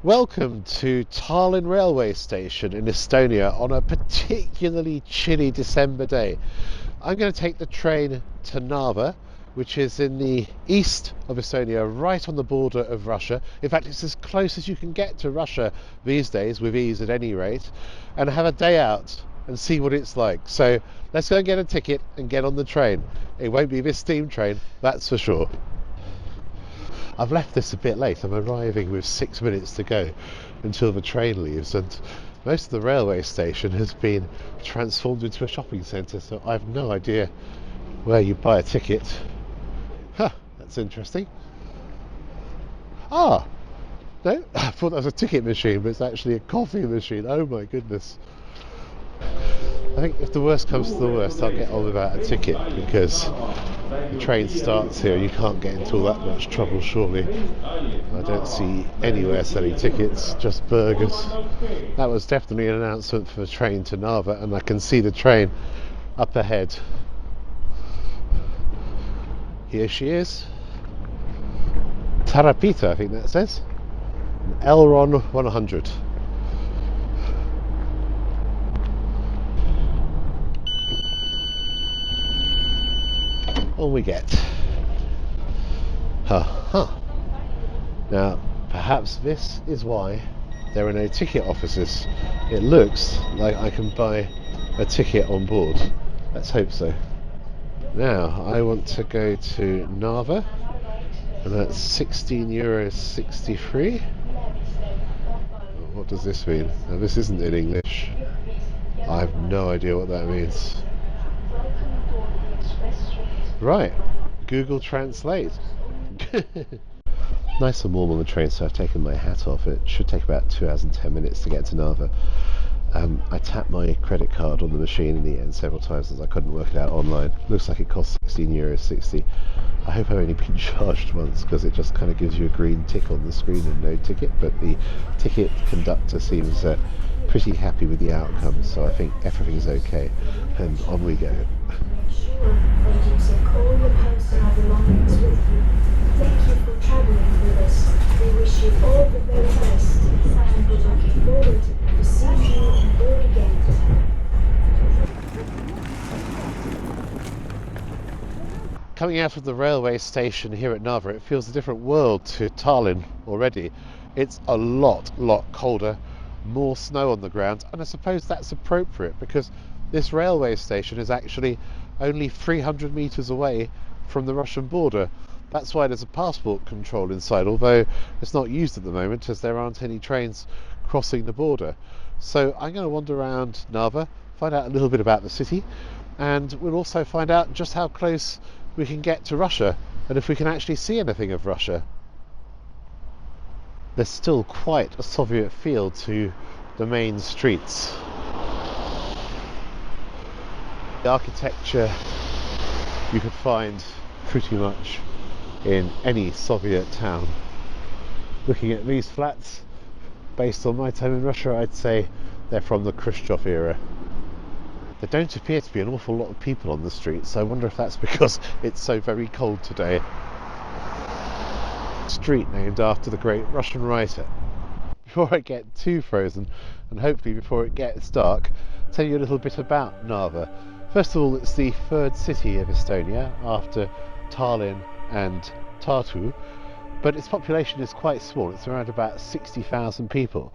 Welcome to Tallinn railway station in Estonia on a particularly chilly December day. I'm going to take the train to Narva, which is in the east of Estonia, right on the border of Russia. In fact, it's as close as you can get to Russia these days, with ease at any rate, and have a day out and see what it's like. So let's go and get a ticket and get on the train. It won't be this steam train, that's for sure. I've left this a bit late. I'm arriving with 6 minutes to go until the train leaves, and most of the railway station has been transformed into a shopping centre, so I've no idea where you buy a ticket. Huh, that's interesting. Ah, no, I thought that was a ticket machine, but it's actually a coffee machine. Oh my goodness. I think if the worst comes to the worst, I'll get on without a ticket, because the train starts here. You can't get into all that much trouble, surely. I don't see anywhere selling tickets, just burgers. That was definitely an announcement for the train to Narva, and I can see the train up ahead. Here she is. Tarapita, I think that says. Elron 100. On we get. Now, perhaps this is why there are no ticket offices. It looks like I can buy a ticket on board. Let's hope so. Now, I want to go to Narva, and that's €16.63. What does this mean? Now, this isn't in English. I have no idea what that means. Right, Google Translate. Nice and warm on the train, so I've taken my hat off. It should take about 2 hours and 10 minutes to get to Narva. I tapped my credit card on the machine in the end several times as I couldn't work it out online. Looks like it costs €16.60. I hope I've only been charged once, because it just kind of gives you a green tick on the screen and no ticket, but the ticket conductor seems pretty happy with the outcome, so I think everything's okay, and on we go. That you take all your personal belongings with you. Thank you for traveling with us. We wish you all the very best, and we're looking forward to seeing you on board again. Coming out of the railway station here at Narva, it feels a different world to Tallinn already. It's a lot colder, more snow on the ground, and I suppose that's appropriate, because this railway station is actually only 300 metres away from the Russian border. That's why there's a passport control inside, although it's not used at the moment as there aren't any trains crossing the border. So I'm going to wander around Narva, find out a little bit about the city, and we'll also find out just how close we can get to Russia, and if we can actually see anything of Russia. There's still quite a Soviet feel to the main streets. The architecture you could find pretty much in any Soviet town. Looking at these flats, based on my time in Russia, I'd say they're from the Khrushchev era. There don't appear to be an awful lot of people on the streets, so I wonder if that's because it's so very cold today. Street named after the great Russian writer. Before I get too frozen, and hopefully before it gets dark, I'll tell you a little bit about Narva. First of all, it's the third city of Estonia after Tallinn and Tartu, but its population is quite small. It's around about 60,000 people.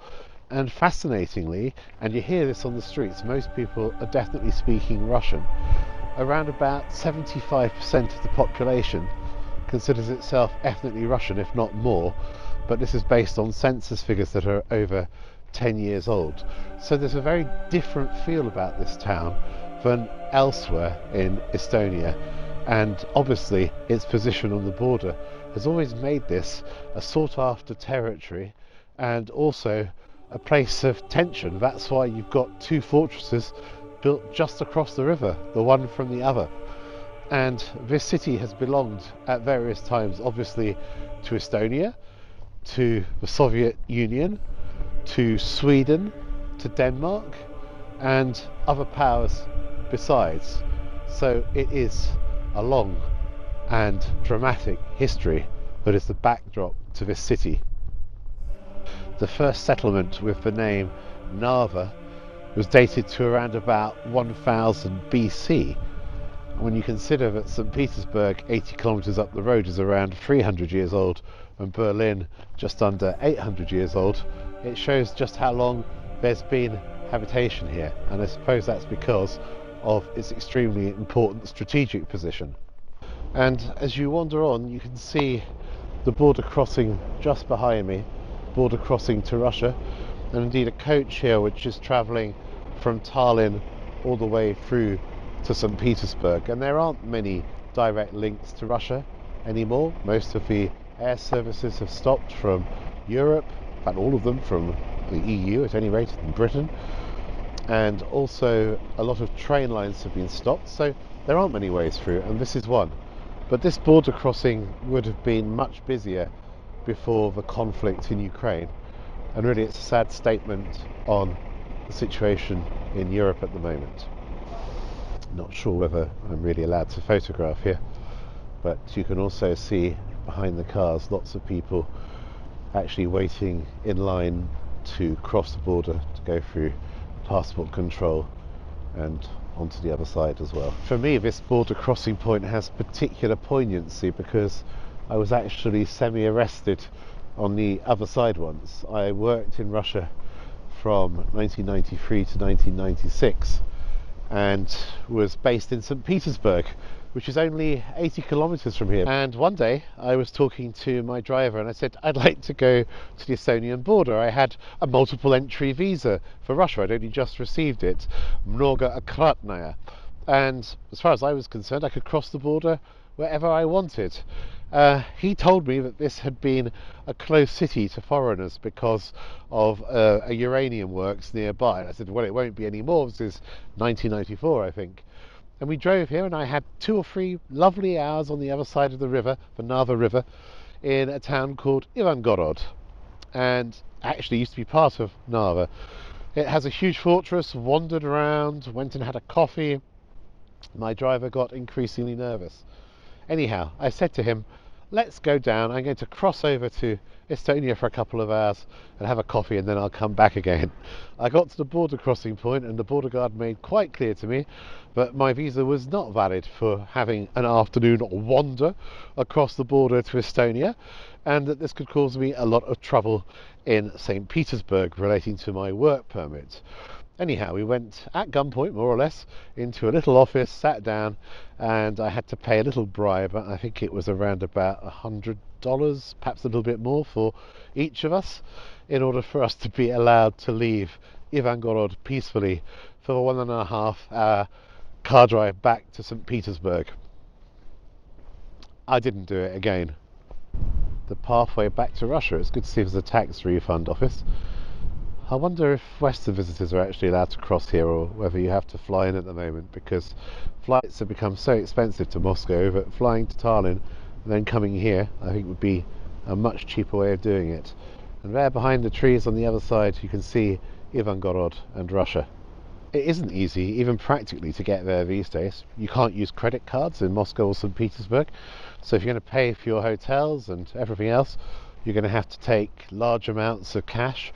And fascinatingly, and you hear this on the streets, most people are definitely speaking Russian. Around about 75% of the population considers itself ethnically Russian, if not more, but this is based on census figures that are over 10 years old. So there's a very different feel about this town than elsewhere in Estonia, and obviously its position on the border has always made this a sought after territory and also a place of tension. That's why you've got two fortresses built just across the river, the one from the other. And this city has belonged at various times obviously to Estonia, to the Soviet Union, to Sweden, to Denmark, and other powers besides. So it is a long and dramatic history that is the backdrop to this city. the first settlement with the name Narva was dated to around about 1000 BC. When you consider that St. Petersburg, 80 kilometres up the road, is around 300 years old, and Berlin just under 800 years old, it shows just how long there's been habitation here, and I suppose that's because of its extremely important strategic position. And as you wander on, you can see the border crossing just behind me, border crossing to Russia, and indeed a coach here which is travelling from Tallinn all the way through to St. Petersburg. And there aren't many direct links to Russia anymore. Most of the air services have stopped from Europe, in fact all of them from the EU at any rate, in Britain, and also a lot of train lines have been stopped, so there aren't many ways through, and this is one. But this border crossing would have been much busier before the conflict in Ukraine, and really it's a sad statement on the situation in Europe at the moment. Not sure whether I'm really allowed to photograph here, but you can also see behind the cars lots of people actually waiting in line to cross the border to go through passport control and onto the other side as well. For me, this border crossing point has particular poignancy because I was actually semi-arrested on the other side once. I worked in Russia from 1993 to 1996 and was based in St. Petersburg, which is only 80 kilometers from here. And one day I was talking to my driver and I said, I'd like to go to the Estonian border. I had a multiple entry visa for Russia. I'd only just received it, Mnoga Akratnaya. And as far as I was concerned, I could cross the border wherever I wanted. He told me that this had been a closed city to foreigners because of a uranium works nearby. And I said, well, it won't be anymore. This is 1994, I think. And we drove here and I had 2 or 3 lovely hours on the other side of the river, the Narva River, in a town called Ivangorod. And actually used to be part of Narva. It has a huge fortress, wandered around, went and had a coffee. My driver got increasingly nervous. Anyhow, I said to him, let's go down. I'm going to cross over to Estonia for a couple of hours and have a coffee and then I'll come back again. I got to the border crossing point and the border guard made quite clear to me that my visa was not valid for having an afternoon wander across the border to Estonia, and that this could cause me a lot of trouble in St. Petersburg relating to my work permit. Anyhow, we went at gunpoint, more or less, into a little office, sat down, and I had to pay a little bribe. I think it was around about $100, perhaps a little bit more for each of us, in order for us to be allowed to leave Ivangorod peacefully for the 1.5 hour car drive back to St. Petersburg. I didn't do it again. The pathway back to Russia, it's good to see there's a tax refund office. I wonder if Western visitors are actually allowed to cross here or whether you have to fly in at the moment, because flights have become so expensive to Moscow that flying to Tallinn and then coming here I think would be a much cheaper way of doing it. And there behind the trees on the other side you can see Ivangorod and Russia. It isn't easy, even practically, to get there these days. You can't use credit cards in Moscow or St. Petersburg, so if you're going to pay for your hotels and everything else, you're going to have to take large amounts of cash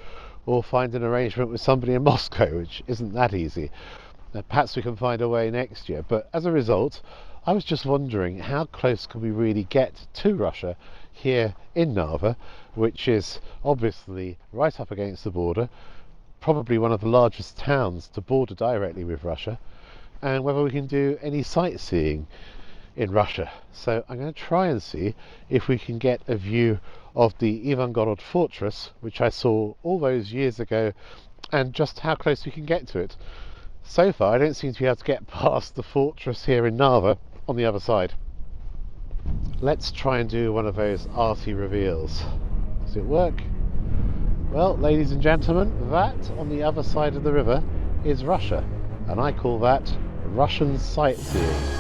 or find an arrangement with somebody in Moscow, which isn't that easy. Perhaps we can find a way next year, but as a result, I was just wondering how close can we really get to Russia here in Narva, which is obviously right up against the border, probably one of the largest towns to border directly with Russia, and whether we can do any sightseeing in Russia. So I'm going to try and see if we can get a view of the Ivangorod fortress, which I saw all those years ago, and just how close we can get to it. So far I don't seem to be able to get past the fortress here in Narva on the other side. Let's try and do one of those arty reveals. Does it work? Well, ladies and gentlemen, that on the other side of the river is Russia, and I call that Russian sightseeing.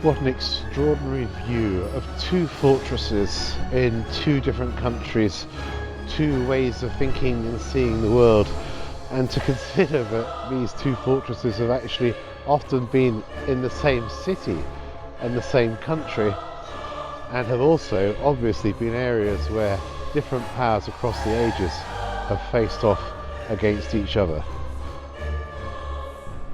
What an extraordinary view of 2 fortresses in 2 different countries, 2 ways of thinking and seeing the world, and to consider that these 2 fortresses have actually often been in the same city and the same country, and have also obviously been areas where different powers across the ages have faced off against each other.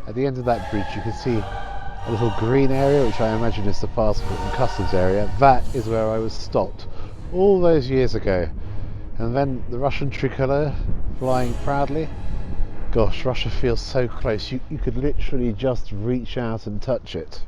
At the end of that bridge you can see a little green area, which I imagine is the passport and customs area. That is where I was stopped all those years ago. And then the Russian tricolour flying proudly. Gosh, Russia feels so close. You could literally just reach out and touch it.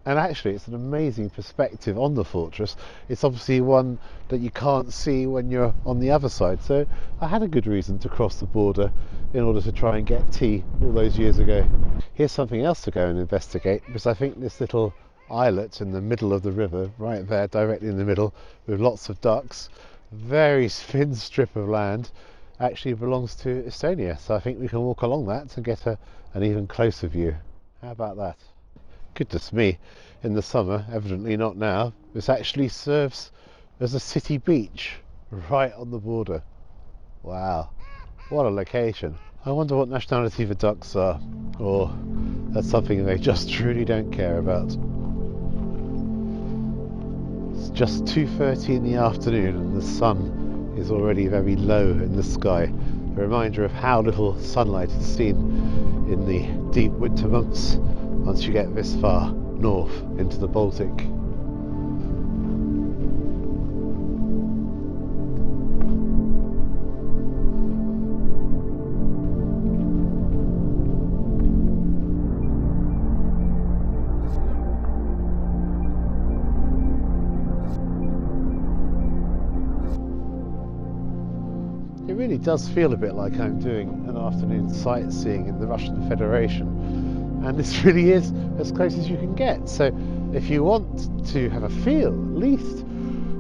And actually it's an amazing perspective on the fortress. It's obviously one that you can't see when you're on the other side. So I had a good reason to cross the border in order to try and get tea all those years ago. Here's something else to go and investigate, because I think this little islet in the middle of the river, right there, directly in the middle, with lots of ducks, very thin strip of land, actually belongs to Estonia. So I think we can walk along that and get an even closer view. How about that? Goodness me, in the summer, evidently not now, this actually serves as a city beach right on the border. Wow, what a location. I wonder what nationality the ducks are, or that's something they just truly don't care about. It's just 2:30 in the afternoon and the sun is already very low in the sky. A reminder of how little sunlight is seen in the deep winter months once you get this far north into the Baltic. It really does feel a bit like I'm doing an afternoon sightseeing in the Russian Federation, and this really is as close as you can get. So if you want to have a feel, at least,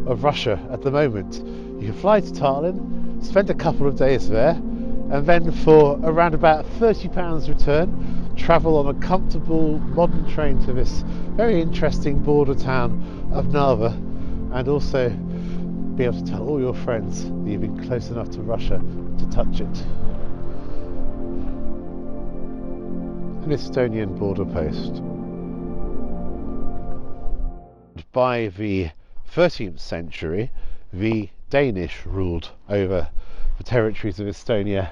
of Russia at the moment, you can fly to Tallinn, spend a couple of days there, and then for around about £30 return, travel on a comfortable modern train to this very interesting border town of Narva, and also be able to tell all your friends that you've been close enough to Russia to touch it. An Estonian border post. By the 13th century, the Danish ruled over the territories of Estonia,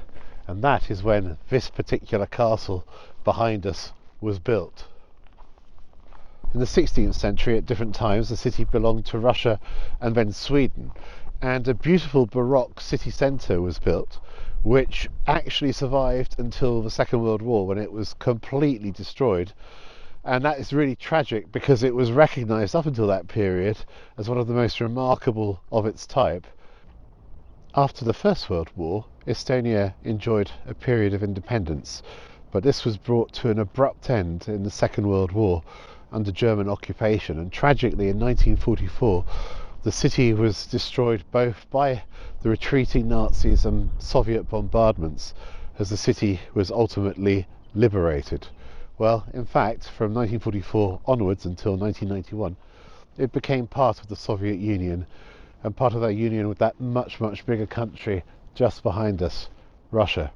and that is when this particular castle behind us was built. In the 16th century, at different times, the city belonged to Russia and then Sweden, and a beautiful Baroque city centre was built, which actually survived until the Second World War, when it was completely destroyed. And that is really tragic, because it was recognised up until that period as one of the most remarkable of its type. After the First World War, Estonia enjoyed a period of independence, but this was brought to an abrupt end in the Second World War under German occupation, and tragically in 1944 the city was destroyed both by the retreating Nazis and Soviet bombardments, as the city was ultimately liberated. Well, in fact, from 1944 onwards until 1991, it became part of the Soviet Union, and part of that union with that much, much bigger country just behind us, Russia.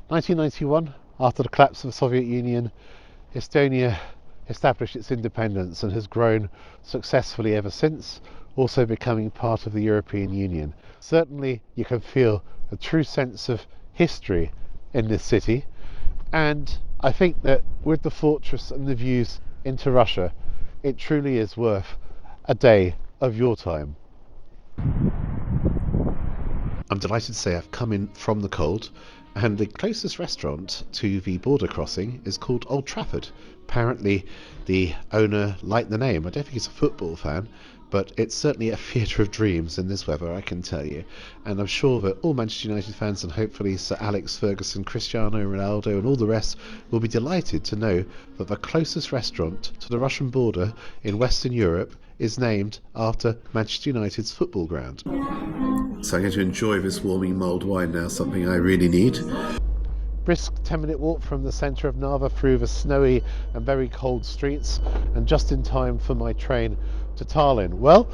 1991, after the collapse of the Soviet Union, Estonia established its independence and has grown successfully ever since, also becoming part of the European Union. Certainly you can feel a true sense of history in this city, and I think that with the fortress and the views into Russia, it truly is worth a day of your time. I'm delighted to say I've come in from the cold, and the closest restaurant to the border crossing is called Old Trafford. Apparently the owner liked the name. I don't think he's a football fan, but it's certainly a theatre of dreams in this weather, I can tell you. And I'm sure that all Manchester United fans, and hopefully Sir Alex Ferguson, Cristiano Ronaldo and all the rest, will be delighted to know that the closest restaurant to the Russian border in Western Europe is named after Manchester United's football ground. So I'm going to enjoy this warming mulled wine now, something I really need. Brisk 10-minute walk from the centre of Narva through the snowy and very cold streets, and just in time for my train to Tallinn. Well,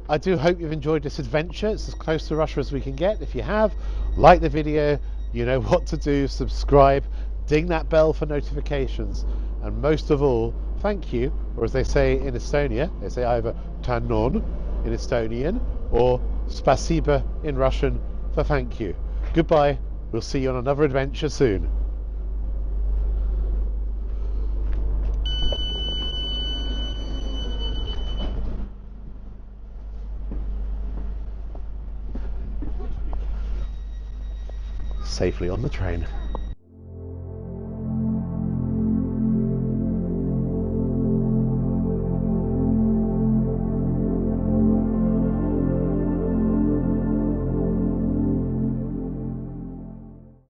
I do hope you've enjoyed this adventure. It's as close to Russia as we can get. If you have, like the video, you know what to do, subscribe, ding that bell for notifications, and most of all, thank you, or as they say in Estonia, they say either tänan in Estonian, or spasiba in Russian for thank you. Goodbye, we'll see you on another adventure soon. Safely on the train.